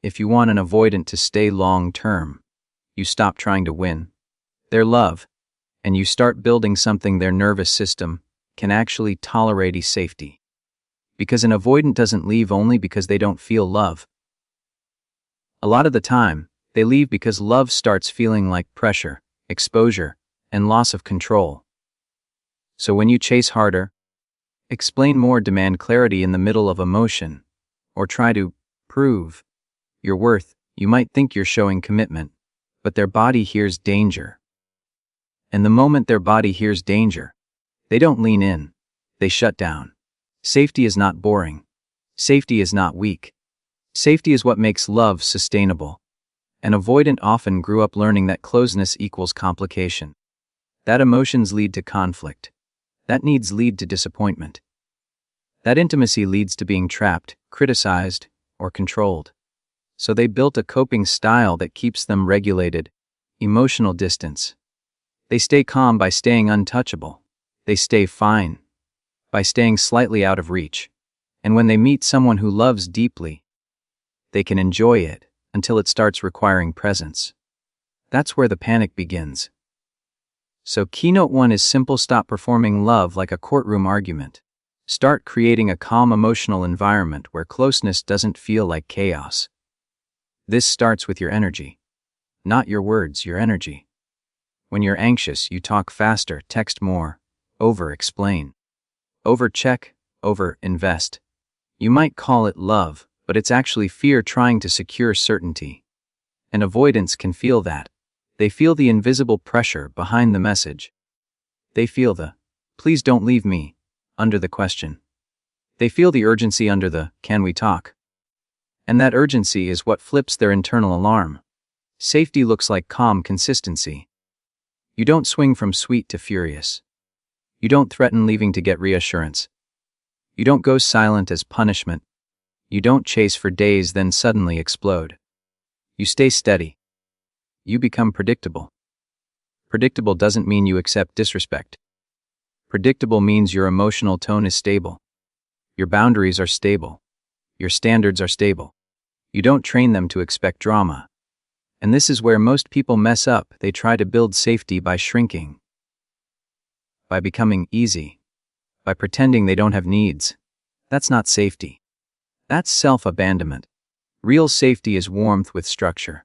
If you want an avoidant to stay long-term, you stop trying to win their love, and you start building something their nervous system can actually tolerate. Safety. Because an avoidant doesn't leave only because they don't feel love. A lot of the time, they leave because love starts feeling like pressure, exposure, and loss of control. So when you chase harder, explain more, demand clarity in the middle of emotion, or try to prove your worth, you might think you're showing commitment, but their body hears danger. And the moment their body hears danger, they don't lean in, they shut down. Safety is not boring. Safety is not weak. Safety is what makes love sustainable. An avoidant often grew up learning that closeness equals complication. That emotions lead to conflict. That needs lead to disappointment. That intimacy leads to being trapped, criticized, or controlled. So they built a coping style that keeps them regulated. Emotional distance. They stay calm by staying untouchable. They stay fine by staying slightly out of reach. And when they meet someone who loves deeply, they can enjoy it until it starts requiring presence. That's where the panic begins. So keynote 1 is simple: stop performing love like a courtroom argument. Start creating a calm emotional environment where closeness doesn't feel like chaos. This starts with your energy. Not your words, your energy. When you're anxious, you talk faster, text more, over-explain, over-check, over-invest. You might call it love, but it's actually fear trying to secure certainty. And avoidants can feel that. They feel the invisible pressure behind the message. They feel the, "Please don't leave me," under the question. They feel the urgency under the, "Can we talk?" And that urgency is what flips their internal alarm. Safety looks like calm consistency. You don't swing from sweet to furious. You don't threaten leaving to get reassurance. You don't go silent as punishment. You don't chase for days then suddenly explode. You stay steady. You become predictable. Predictable doesn't mean you accept disrespect. Predictable means your emotional tone is stable. Your boundaries are stable. Your standards are stable. You don't train them to expect drama. And this is where most people mess up. They try to build safety by shrinking, by becoming easy, by pretending they don't have needs. That's not safety. That's self-abandonment. Real safety is warmth with structure,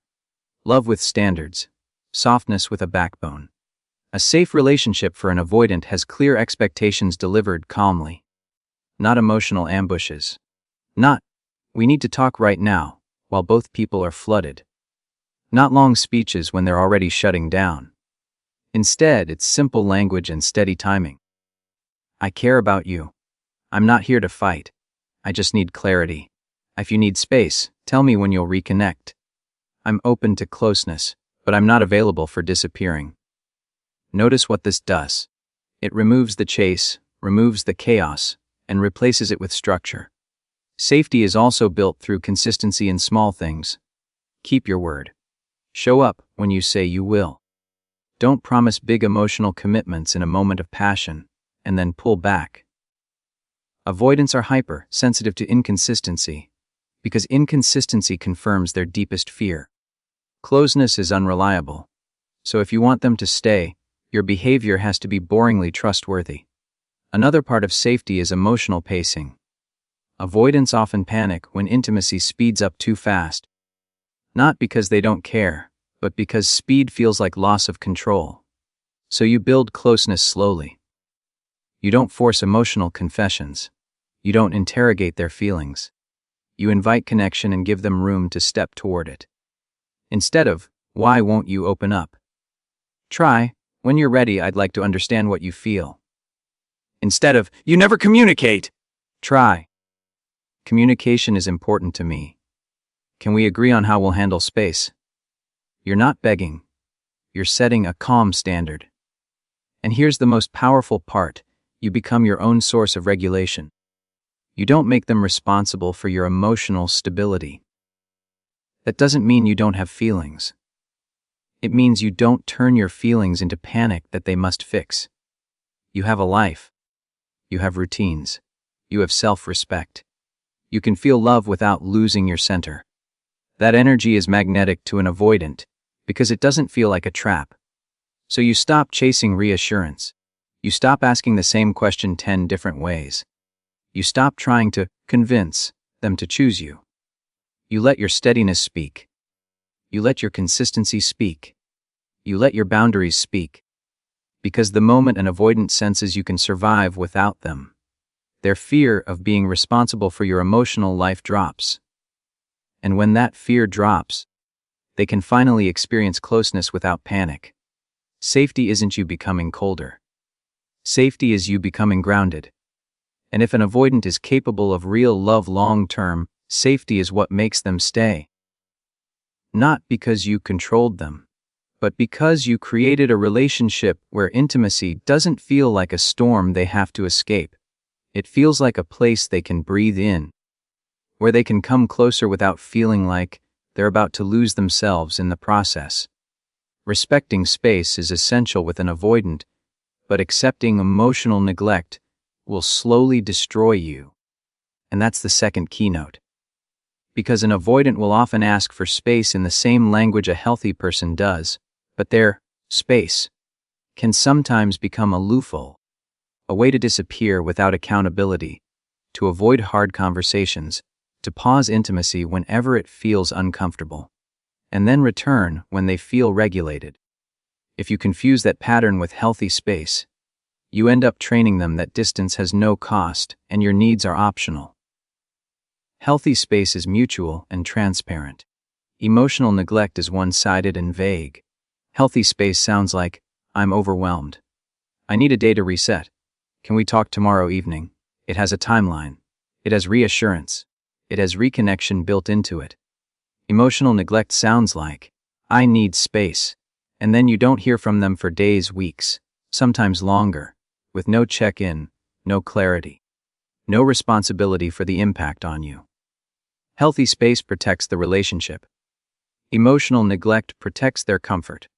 love with standards, softness with a backbone. A safe relationship for an avoidant has clear expectations delivered calmly. Not emotional ambushes. Not, "We need to talk right now," while both people are flooded. Not long speeches when they're already shutting down. Instead, it's simple language and steady timing. "I care about you. I'm not here to fight. I just need clarity. If you need space, tell me when you'll reconnect. I'm open to closeness, but I'm not available for disappearing." Notice what this does. It removes the chase, removes the chaos, and replaces it with structure. Safety is also built through consistency in small things. Keep your word. Show up when you say you will. Don't promise big emotional commitments in a moment of passion, and then pull back. Avoidants are hyper-sensitive to inconsistency, because inconsistency confirms their deepest fear. Closeness is unreliable, so if you want them to stay, your behavior has to be boringly trustworthy. Another part of safety is emotional pacing. Avoidants often panic when intimacy speeds up too fast. Not because they don't care, but because speed feels like loss of control. So you build closeness slowly. You don't force emotional confessions. You don't interrogate their feelings. You invite connection and give them room to step toward it. Instead of, "Why won't you open up?" Try, "When you're ready, I'd like to understand what you feel." Instead of, "You never communicate," try, "Communication is important to me. Can we agree on how we'll handle space?" You're not begging. You're setting a calm standard. And here's the most powerful part. You become your own source of regulation. You don't make them responsible for your emotional stability. That doesn't mean you don't have feelings. It means you don't turn your feelings into panic that they must fix. You have a life. You have routines. You have self-respect. You can feel love without losing your center. That energy is magnetic to an avoidant because it doesn't feel like a trap. So you stop chasing reassurance. You stop asking the same question 10 different ways. You stop trying to convince them to choose you. You let your steadiness speak. You let your consistency speak. You let your boundaries speak. Because the moment an avoidant senses you can survive without them, their fear of being responsible for your emotional life drops. And when that fear drops, they can finally experience closeness without panic. Safety isn't you becoming colder. Safety is you becoming grounded. And if an avoidant is capable of real love long-term, safety is what makes them stay. Not because you controlled them, but because you created a relationship where intimacy doesn't feel like a storm they have to escape. It feels like a place they can breathe in, where they can come closer without feeling like they're about to lose themselves in the process. Respecting space is essential with an avoidant, but accepting emotional neglect will slowly destroy you. And that's the second keynote. Because an avoidant will often ask for space in the same language a healthy person does, but their space can sometimes become a loophole, a way to disappear without accountability, to avoid hard conversations, to pause intimacy whenever it feels uncomfortable, and then return when they feel regulated. If you confuse that pattern with healthy space, you end up training them that distance has no cost and your needs are optional. Healthy space is mutual and transparent. Emotional neglect is one-sided and vague. Healthy space sounds like, I'm overwhelmed. I need a day to reset. Can we talk tomorrow evening? It has a timeline. It has reassurance. It has reconnection built into it. Emotional neglect sounds like, I need space. And then you don't hear from them for days, weeks, sometimes longer, with no check-in, no clarity, no responsibility for the impact on you. Healthy space protects the relationship. Emotional neglect protects their comfort.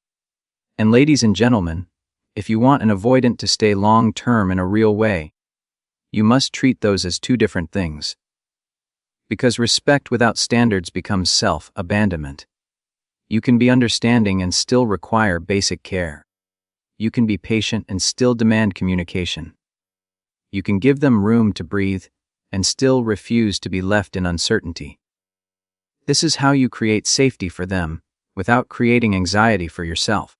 And ladies and gentlemen, if you want an avoidant to stay long-term in a real way, you must treat those as two different things. Because respect without standards becomes self-abandonment. You can be understanding and still require basic care. You can be patient and still demand communication. You can give them room to breathe and still refuse to be left in uncertainty. This is how you create safety for them without creating anxiety for yourself.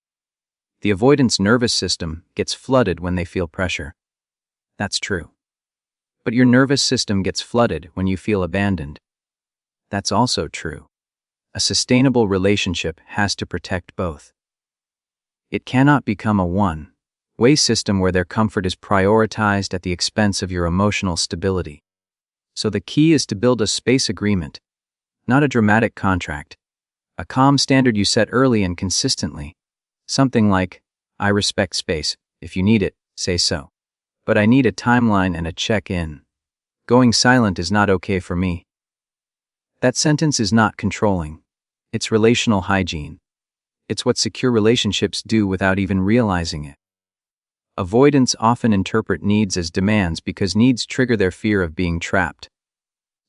The avoidant's nervous system gets flooded when they feel pressure. That's true. But your nervous system gets flooded when you feel abandoned. That's also true. A sustainable relationship has to protect both. It cannot become a one-way system where their comfort is prioritized at the expense of your emotional stability. So the key is to build a space agreement, not a dramatic contract, a calm standard you set early and consistently. Something like, I respect space. If you need it, say so. But I need a timeline and a check-in. Going silent is not okay for me. That sentence is not controlling. It's relational hygiene. It's what secure relationships do without even realizing it. Avoidants often interpret needs as demands because needs trigger their fear of being trapped.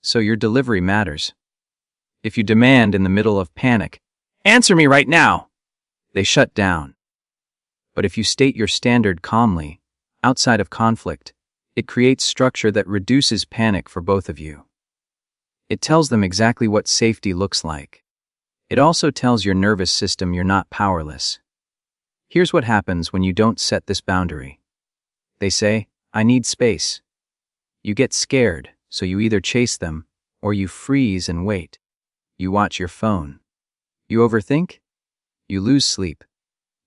So your delivery matters. If you demand in the middle of panic, answer me right now, they shut down. But if you state your standard calmly, outside of conflict, it creates structure that reduces panic for both of you. It tells them exactly what safety looks like. It also tells your nervous system you're not powerless. Here's what happens when you don't set this boundary. They say, I need space. You get scared, so you either chase them, or you freeze and wait. You watch your phone. You overthink. You lose sleep.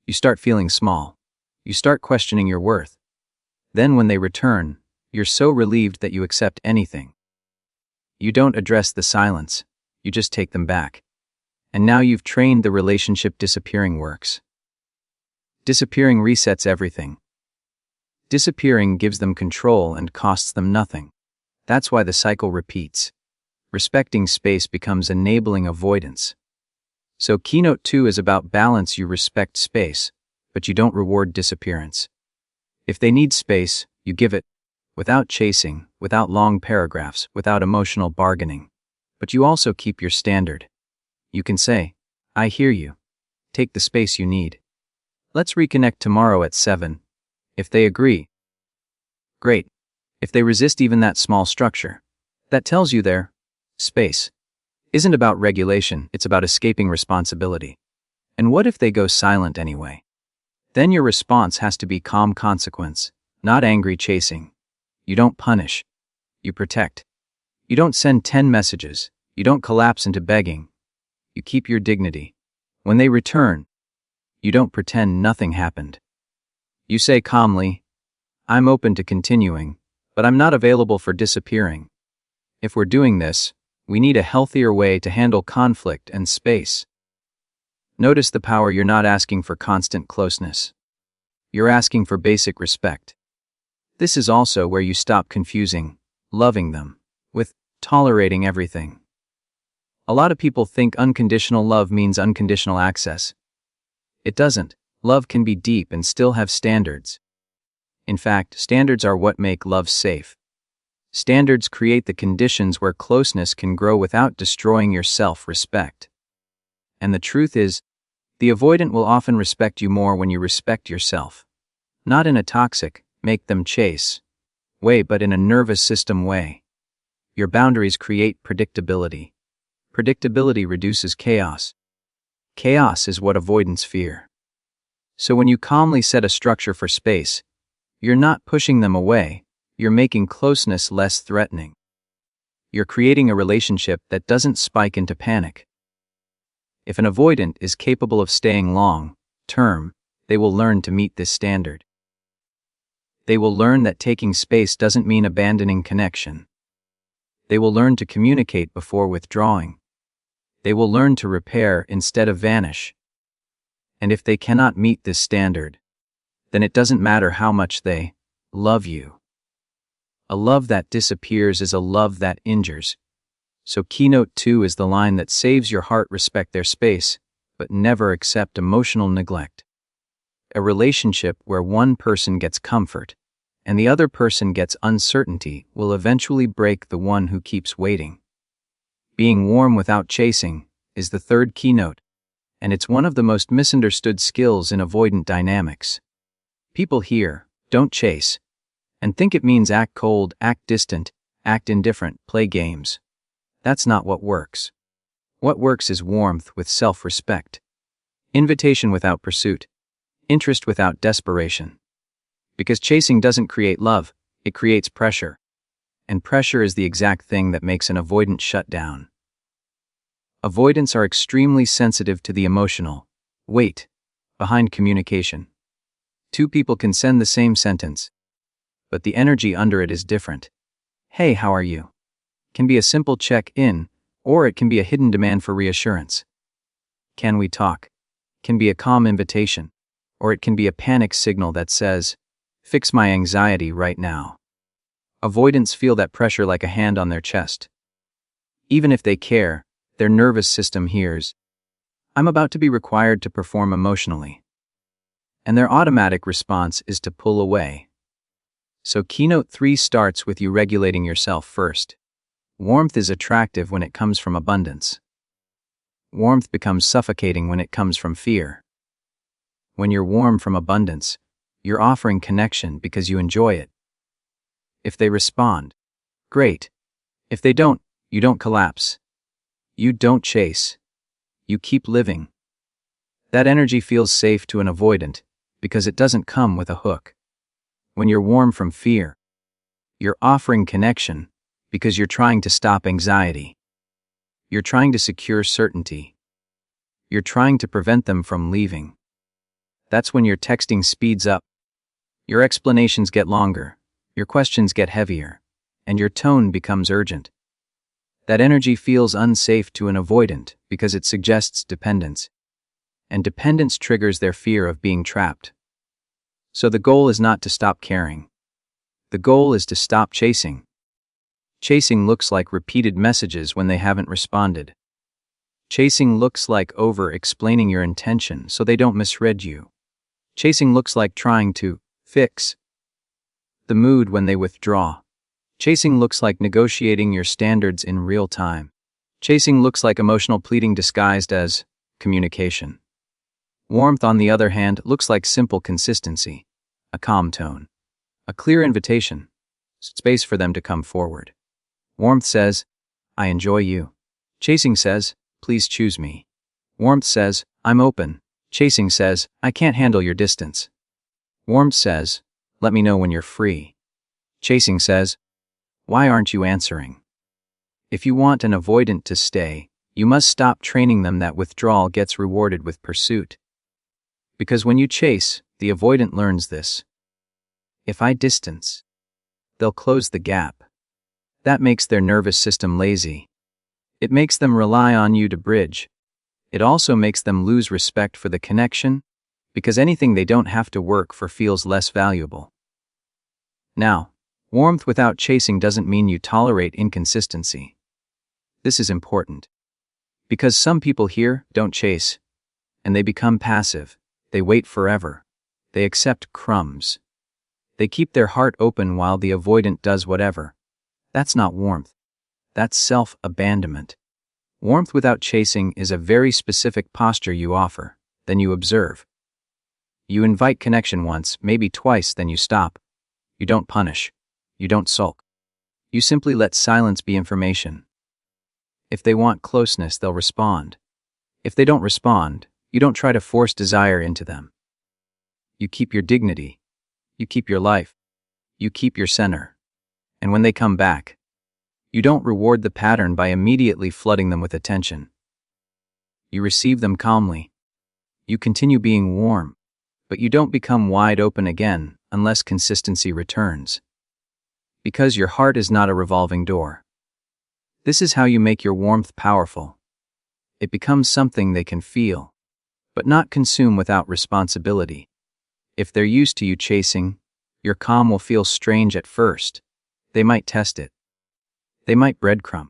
You start feeling small. You start questioning your worth. Then when they return, you're so relieved that you accept anything. You don't address the silence, you just take them back. And now you've trained the relationship disappearing works. Disappearing resets everything. Disappearing gives them control and costs them nothing. That's why the cycle repeats. Respecting space becomes enabling avoidance. So keynote 2 is about balance. You respect space, but you don't reward disappearance. If they need space, you give it, without chasing, without long paragraphs, without emotional bargaining. But you also keep your standard. You can say, "I hear you. Take the space you need. Let's reconnect tomorrow at 7. If they agree, great. If they resist even that small structure, that tells you their space isn't about regulation, it's about escaping responsibility. And what if they go silent anyway? Then your response has to be calm consequence, not angry chasing. You don't punish. You protect. You don't send 10 messages. You don't collapse into begging. You keep your dignity. When they return, you don't pretend nothing happened. You say calmly, "I'm open to continuing, but I'm not available for disappearing." If we're doing this, we need a healthier way to handle conflict and space. Notice the power. You're not asking for constant closeness. You're asking for basic respect. This is also where you stop confusing loving them with tolerating everything. A lot of people think unconditional love means unconditional access. It doesn't. Love can be deep and still have standards. In fact, standards are what make love safe. Standards create the conditions where closeness can grow without destroying your self-respect. And the truth is, the avoidant will often respect you more when you respect yourself. Not in a toxic, make them chase way, but in a nervous system way. Your boundaries create predictability. Predictability reduces chaos. Chaos is what avoidants fear. So when you calmly set a structure for space, you're not pushing them away, you're making closeness less threatening. You're creating a relationship that doesn't spike into panic. If an avoidant is capable of staying long-term, they will learn to meet this standard. They will learn that taking space doesn't mean abandoning connection. They will learn to communicate before withdrawing. They will learn to repair instead of vanish. And if they cannot meet this standard, then it doesn't matter how much they love you. A love that disappears is a love that injures. So keynote 2 is the line that saves your heart. Respect their space, but never accept emotional neglect. A relationship where one person gets comfort and the other person gets uncertainty will eventually break the one who keeps waiting. Being warm without chasing is the third keynote, and it's one of the most misunderstood skills in avoidant dynamics. People hear, "Don't chase," and think it means act cold, act distant, act indifferent, play games. That's not what works. What works is warmth with self-respect, invitation without pursuit, interest without desperation. Because chasing doesn't create love, it creates pressure. And pressure is the exact thing that makes an avoidant shut down. Avoidants are extremely sensitive to the emotional weight behind communication. Two people can send the same sentence, but the energy under it is different. "Hey, how are you?" can be a simple check-in, or it can be a hidden demand for reassurance. "Can we talk?" can be a calm invitation, or it can be a panic signal that says, "Fix my anxiety right now." Avoidants feel that pressure like a hand on their chest. Even if they care, their nervous system hears, "I'm about to be required to perform emotionally." And their automatic response is to pull away. So keynote 3 starts with you regulating yourself first. Warmth is attractive when it comes from abundance. Warmth becomes suffocating when it comes from fear. When you're warm from abundance, you're offering connection because you enjoy it. If they respond, great. If they don't, you don't collapse. You don't chase. You keep living. That energy feels safe to an avoidant because it doesn't come with a hook. When you're warm from fear, you're offering connection because you're trying to stop anxiety. You're trying to secure certainty. You're trying to prevent them from leaving. That's when your texting speeds up. Your explanations get longer, your questions get heavier, and your tone becomes urgent. That energy feels unsafe to an avoidant because it suggests dependence. And dependence triggers their fear of being trapped. So the goal is not to stop caring. The goal is to stop chasing. Chasing looks like repeated messages when they haven't responded. Chasing looks like over-explaining your intention so they don't misread you. Chasing looks like trying to fix the mood when they withdraw. Chasing looks like negotiating your standards in real time. Chasing looks like emotional pleading disguised as communication. Warmth, on the other hand, looks like simple consistency, a calm tone, a clear invitation, space for them to come forward. Warmth says, I enjoy you. Chasing says, please choose me. Warmth says, I'm open. Chasing says, I can't handle your distance. Warmth says, let me know when you're free. Chasing says, why aren't you answering? If you want an avoidant to stay, you must stop training them that withdrawal gets rewarded with pursuit. Because when you chase, the avoidant learns this. If I distance, they'll close the gap. That makes their nervous system lazy. It makes them rely on you to bridge. It also makes them lose respect for the connection, because anything they don't have to work for feels less valuable. Now, warmth without chasing doesn't mean you tolerate inconsistency. This is important. Because some people here don't chase, and they become passive. They wait forever. They accept crumbs. They keep their heart open while the avoidant does whatever. That's not warmth. That's self-abandonment. Warmth without chasing is a very specific posture you offer, then you observe. You invite connection once, maybe twice, then you stop. You don't punish. You don't sulk. You simply let silence be information. If they want closeness, they'll respond. If they don't respond, you don't try to force desire into them. You keep your dignity. You keep your life. You keep your center. And when they come back, you don't reward the pattern by immediately flooding them with attention. You receive them calmly. You continue being warm, but you don't become wide open again unless consistency returns. Because your heart is not a revolving door. This is how you make your warmth powerful. It becomes something they can feel, but not consume without responsibility. If they're used to you chasing, your calm will feel strange at first. They might test it. They might breadcrumb.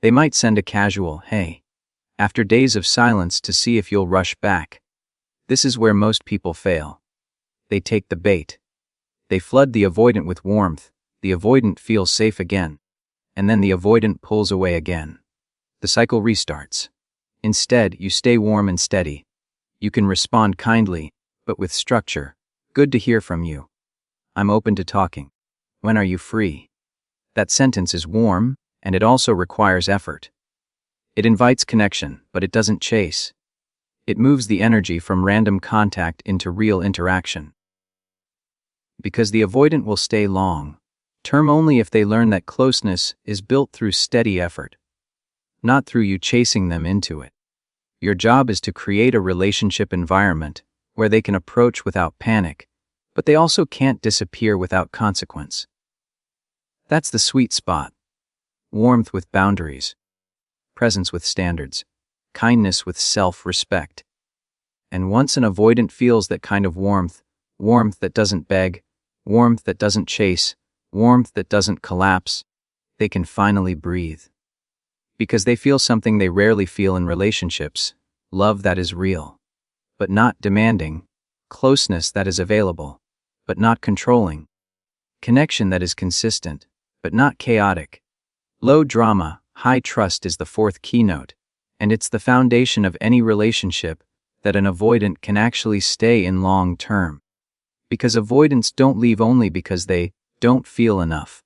They might send a casual, hey, after days of silence to see if you'll rush back. This is where most people fail. They take the bait. They flood the avoidant with warmth. The avoidant feels safe again. And then the avoidant pulls away again. The cycle restarts. Instead, you stay warm and steady. You can respond kindly, but with structure. Good to hear from you. I'm open to talking. When are you free? That sentence is warm, and it also requires effort. It invites connection, but it doesn't chase. It moves the energy from random contact into real interaction. Because the avoidant will stay long-term only if they learn that closeness is built through steady effort, not through you chasing them into it. Your job is to create a relationship environment where they can approach without panic, but they also can't disappear without consequence. That's the sweet spot. Warmth with boundaries, presence with standards, kindness with self-respect. And once an avoidant feels that kind of warmth, warmth that doesn't beg, warmth that doesn't chase, warmth that doesn't collapse, they can finally breathe. Because they feel something they rarely feel in relationships, love that is real, but not demanding, closeness that is available, but not controlling, connection that is consistent, but not chaotic. Low drama, high trust is the fourth keynote, and it's the foundation of any relationship that an avoidant can actually stay in long term. Because avoidants don't leave only because they don't feel enough.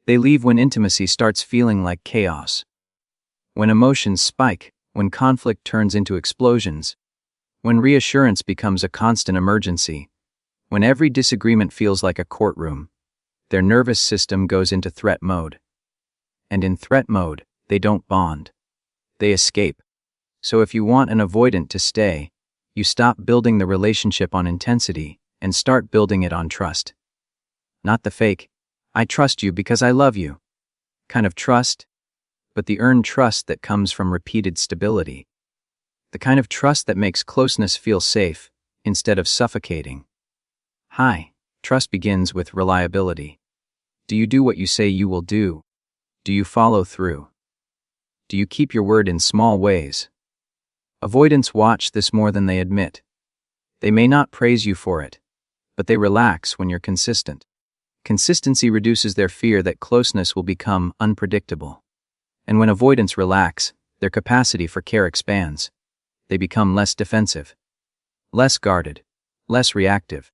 They leave when intimacy starts feeling like chaos. When emotions spike, when conflict turns into explosions, when reassurance becomes a constant emergency, when every disagreement feels like a courtroom, their nervous system goes into threat mode. And in threat mode, they don't bond. They escape. So if you want an avoidant to stay, you stop building the relationship on intensity and start building it on trust. Not the fake, I trust you because I love you kind of trust, but the earned trust that comes from repeated stability. The kind of trust that makes closeness feel safe instead of suffocating. Hi, trust begins with reliability. Do you do what you say you will do? Do you follow through? Do you keep your word in small ways? Avoidants watch this more than they admit. They may not praise you for it, but they relax when you're consistent. Consistency reduces their fear that closeness will become unpredictable. And when avoidants relax, their capacity for care expands. They become less defensive, less guarded, less reactive.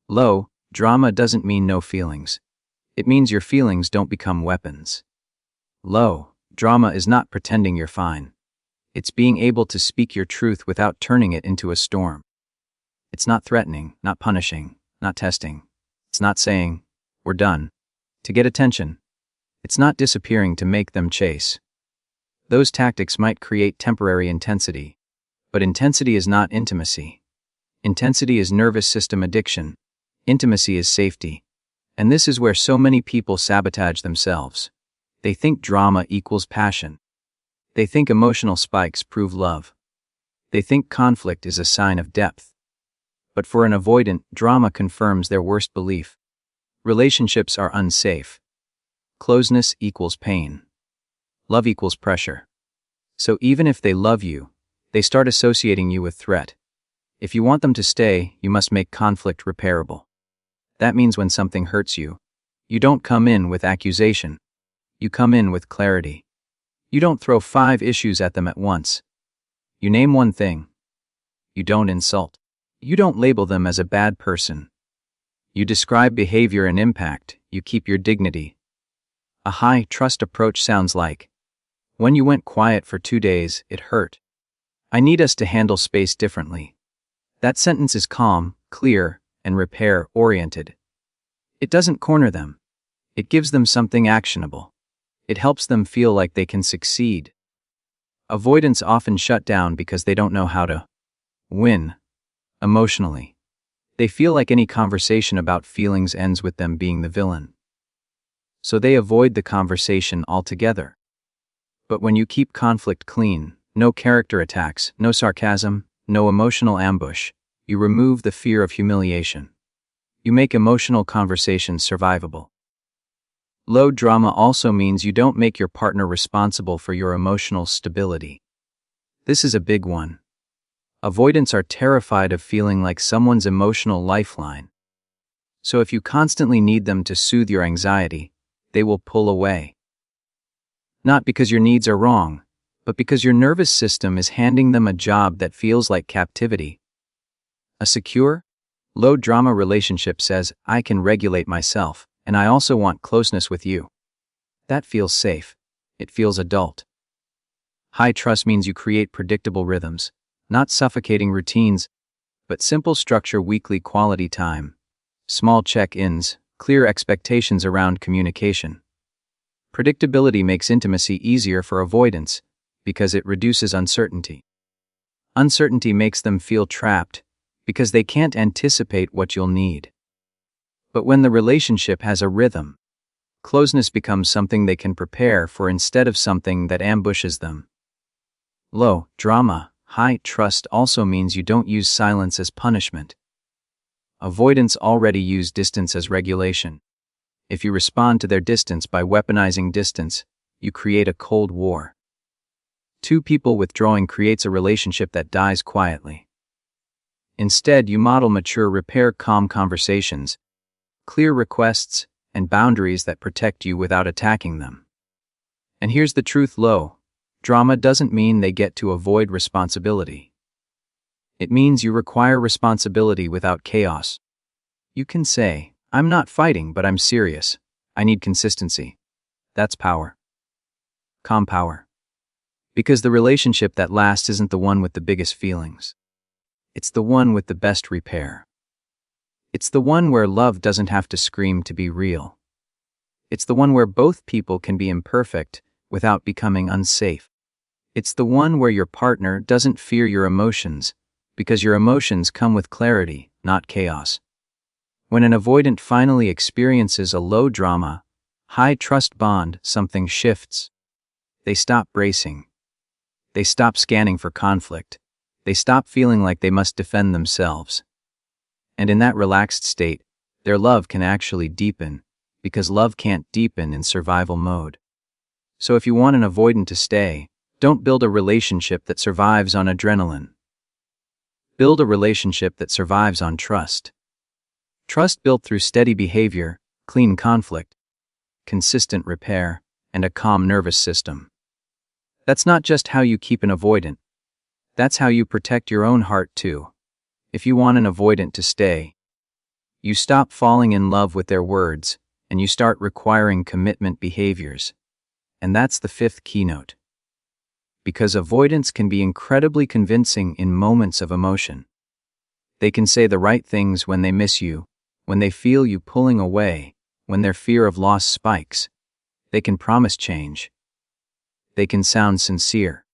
Low drama doesn't mean no feelings. It means your feelings don't become weapons. Low drama is not pretending you're fine. It's being able to speak your truth without turning it into a storm. It's not threatening, not punishing, not testing. It's not saying, "We're done," to get attention. It's not disappearing to make them chase. Those tactics might create temporary intensity, but intensity is not intimacy. Intensity is nervous system addiction. Intimacy is safety. And this is where so many people sabotage themselves. They think drama equals passion. They think emotional spikes prove love. They think conflict is a sign of depth. But for an avoidant, drama confirms their worst belief. Relationships are unsafe. Closeness equals pain. Love equals pressure. So even if they love you, they start associating you with threat. If you want them to stay, you must make conflict repairable. That means when something hurts you, you don't come in with accusation. You come in with clarity. You don't throw 5 issues at them at once. You name one thing. You don't insult. You don't label them as a bad person. You describe behavior and impact. You keep your dignity. A high trust approach sounds like, "When you went quiet for 2 days, it hurt. I need us to handle space differently." That sentence is calm, clear, and repair-oriented. It doesn't corner them. It gives them something actionable. It helps them feel like they can succeed. Avoidants often shut down because they don't know how to win emotionally. They feel like any conversation about feelings ends with them being the villain. So they avoid the conversation altogether. But when you keep conflict clean, no character attacks, no sarcasm, no emotional ambush, you remove the fear of humiliation. You make emotional conversations survivable. Low drama also means you don't make your partner responsible for your emotional stability. This is a big one. Avoidants are terrified of feeling like someone's emotional lifeline. So if you constantly need them to soothe your anxiety, they will pull away. Not because your needs are wrong, but because your nervous system is handing them a job that feels like captivity. A secure, low-drama relationship says, "I can regulate myself, and I also want closeness with you." That feels safe. It feels adult. High trust means you create predictable rhythms, not suffocating routines, but simple structure weekly quality time, small check-ins, clear expectations around communication. Predictability makes intimacy easier for avoidants because it reduces uncertainty. Uncertainty makes them feel trapped because they can't anticipate what you'll need. But when the relationship has a rhythm, closeness becomes something they can prepare for instead of something that ambushes them. Low drama, high trust also means you don't use silence as punishment. Avoidants already use distance as regulation. If you respond to their distance by weaponizing distance, you create a cold war. 2 people withdrawing creates a relationship that dies quietly. Instead, you model mature repair calm conversations, clear requests, and boundaries that protect you without attacking them. And here's the truth: low drama doesn't mean they get to avoid responsibility. It means you require responsibility without chaos. You can say, "I'm not fighting, but I'm serious. I need consistency." That's power. Calm power. Because the relationship that lasts isn't the one with the biggest feelings. It's the one with the best repair. It's the one where love doesn't have to scream to be real. It's the one where both people can be imperfect without becoming unsafe. It's the one where your partner doesn't fear your emotions, because your emotions come with clarity, not chaos. When an avoidant finally experiences a low drama, high trust bond, something shifts. They stop bracing. They stop scanning for conflict. They stop feeling like they must defend themselves. And in that relaxed state, their love can actually deepen, because love can't deepen in survival mode. So if you want an avoidant to stay, don't build a relationship that survives on adrenaline. Build a relationship that survives on trust. Trust built through steady behavior, clean conflict, consistent repair, and a calm nervous system. That's not just how you keep an avoidant. That's how you protect your own heart too. If you want an avoidant to stay, you stop falling in love with their words, and you start requiring commitment behaviors. And that's the fifth keynote. Because avoidants can be incredibly convincing in moments of emotion. They can say the right things when they miss you, when they feel you pulling away, when their fear of loss spikes. They can promise change. They can sound sincere.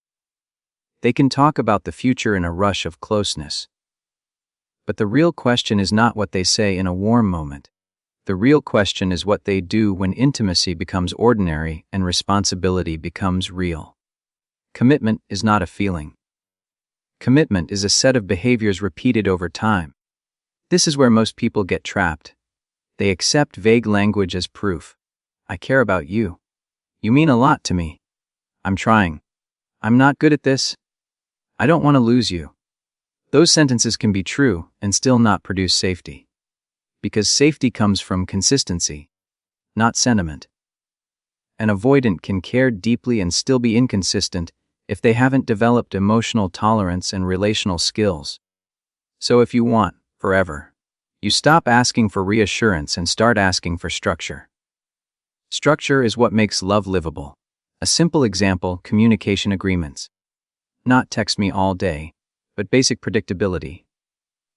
They can talk about the future in a rush of closeness. But the real question is not what they say in a warm moment. The real question is what they do when intimacy becomes ordinary and responsibility becomes real. Commitment is not a feeling. Commitment is a set of behaviors repeated over time. This is where most people get trapped. They accept vague language as proof. I care about you. You mean a lot to me. I'm trying. I'm not good at this. I don't want to lose you. Those sentences can be true and still not produce safety. Because safety comes from consistency, not sentiment. An avoidant can care deeply and still be inconsistent if they haven't developed emotional tolerance and relational skills. So if you want forever, you stop asking for reassurance and start asking for structure. Structure is what makes love livable. A simple example: communication agreements. Not text me all day, but basic predictability.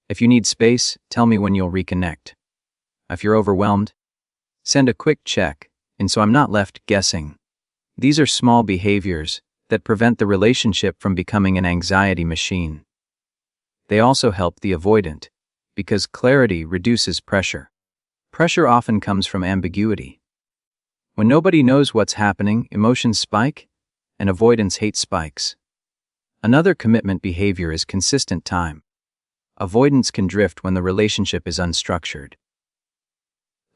If you need space, tell me when you'll reconnect. If you're overwhelmed, send a quick check, and so I'm not left guessing. These are small behaviors that prevent the relationship from becoming an anxiety machine. They also help the avoidant, because clarity reduces pressure. Pressure often comes from ambiguity. When nobody knows what's happening, emotions spike, and avoidants hate spikes. Another commitment behavior is consistent time. Avoidants can drift when the relationship is unstructured.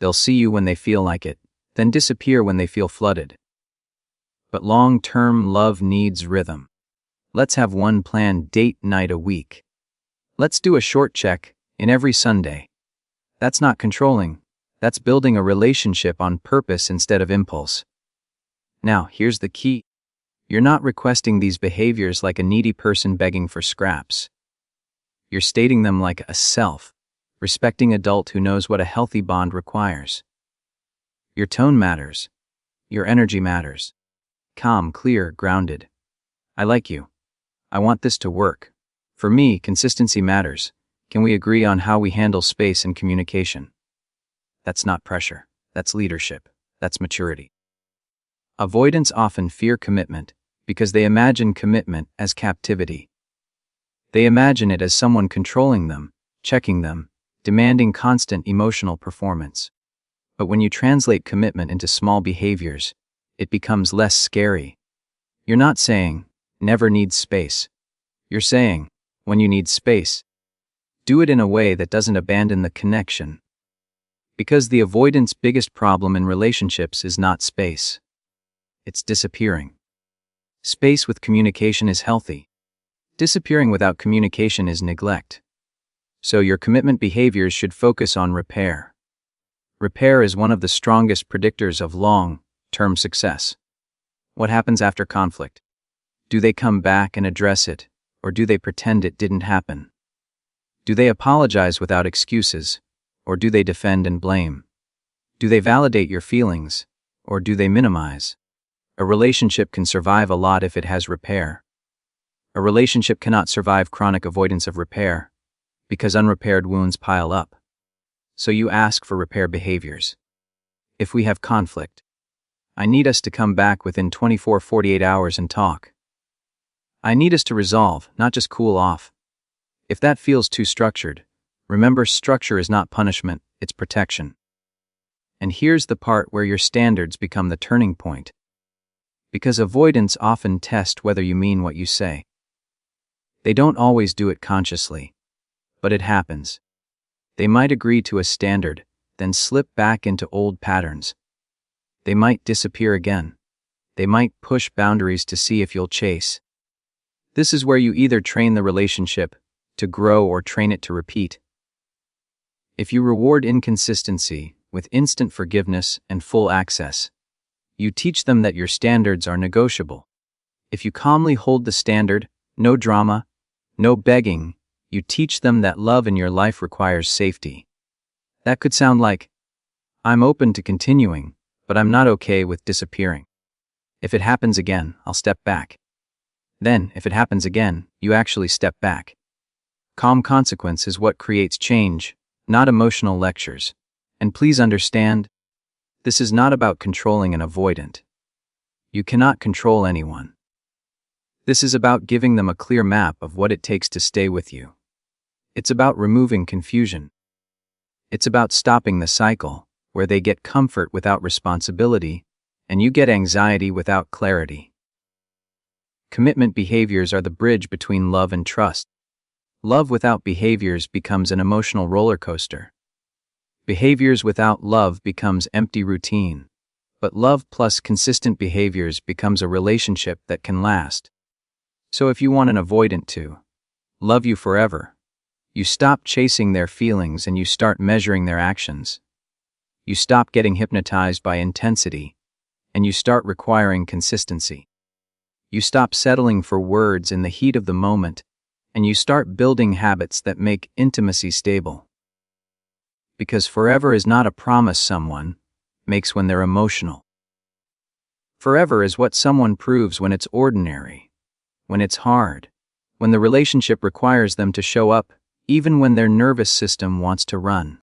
They'll see you when they feel like it, then disappear when they feel flooded. But long-term love needs rhythm. Let's have one planned date night a week. Let's do a short check-in every Sunday. That's not controlling. That's building a relationship on purpose instead of impulse. Now, here's the key. You're not requesting these behaviors like a needy person begging for scraps. You're stating them like a self-respecting adult who knows what a healthy bond requires. Your tone matters. Your energy matters. Calm, clear, grounded. I like you. I want this to work. For me, consistency matters. Can we agree on how we handle space and communication? That's not pressure. That's leadership. That's maturity. Avoidants often fear commitment because they imagine commitment as captivity. They imagine it as someone controlling them, checking them, demanding constant emotional performance. But when you translate commitment into small behaviors, it becomes less scary. You're not saying, never needs space. You're saying, when you need space, do it in a way that doesn't abandon the connection. Because the avoidant's biggest problem in relationships is not space. It's disappearing. Space with communication is healthy. Disappearing without communication is neglect. So your commitment behaviors should focus on repair. Repair is one of the strongest predictors of long-term success. What happens after conflict? Do they come back and address it, or do they pretend it didn't happen? Do they apologize without excuses, or do they defend and blame? Do they validate your feelings, or do they minimize? A relationship can survive a lot if it has repair. A relationship cannot survive chronic avoidance of repair, because unrepaired wounds pile up. So you ask for repair behaviors. If we have conflict, I need us to come back within 24-48 hours and talk. I need us to resolve, not just cool off. If that feels too structured, remember, structure is not punishment, it's protection. And here's the part where your standards become the turning point. Because avoidants often test whether you mean what you say. They don't always do it consciously, but it happens. They might agree to a standard, then slip back into old patterns. They might disappear again. They might push boundaries to see if you'll chase. This is where you either train the relationship to grow or train it to repeat. If you reward inconsistency with instant forgiveness and full access, You teach them that your standards are negotiable. If you calmly hold the standard, no drama, no begging, you teach them that love in your life requires safety. That could sound like, I'm open to continuing, but I'm not okay with disappearing. If it happens again, I'll step back. Then, if it happens again, you actually step back. Calm consequence is what creates change, not emotional lectures. And please understand, this is not about controlling an avoidant. You cannot control anyone. This is about giving them a clear map of what it takes to stay with you. It's about removing confusion. It's about stopping the cycle, where they get comfort without responsibility, and you get anxiety without clarity. Commitment behaviors are the bridge between love and trust. Love without behaviors becomes an emotional roller coaster. Behaviors without love becomes empty routine, but love plus consistent behaviors becomes a relationship that can last. So if you want an avoidant to love you forever, you stop chasing their feelings and you start measuring their actions. You stop getting hypnotized by intensity, and you start requiring consistency. You stop settling for words in the heat of the moment, and you start building habits that make intimacy stable. Because forever is not a promise someone makes when they're emotional. Forever is what someone proves when it's ordinary, when it's hard, when the relationship requires them to show up, even when their nervous system wants to run.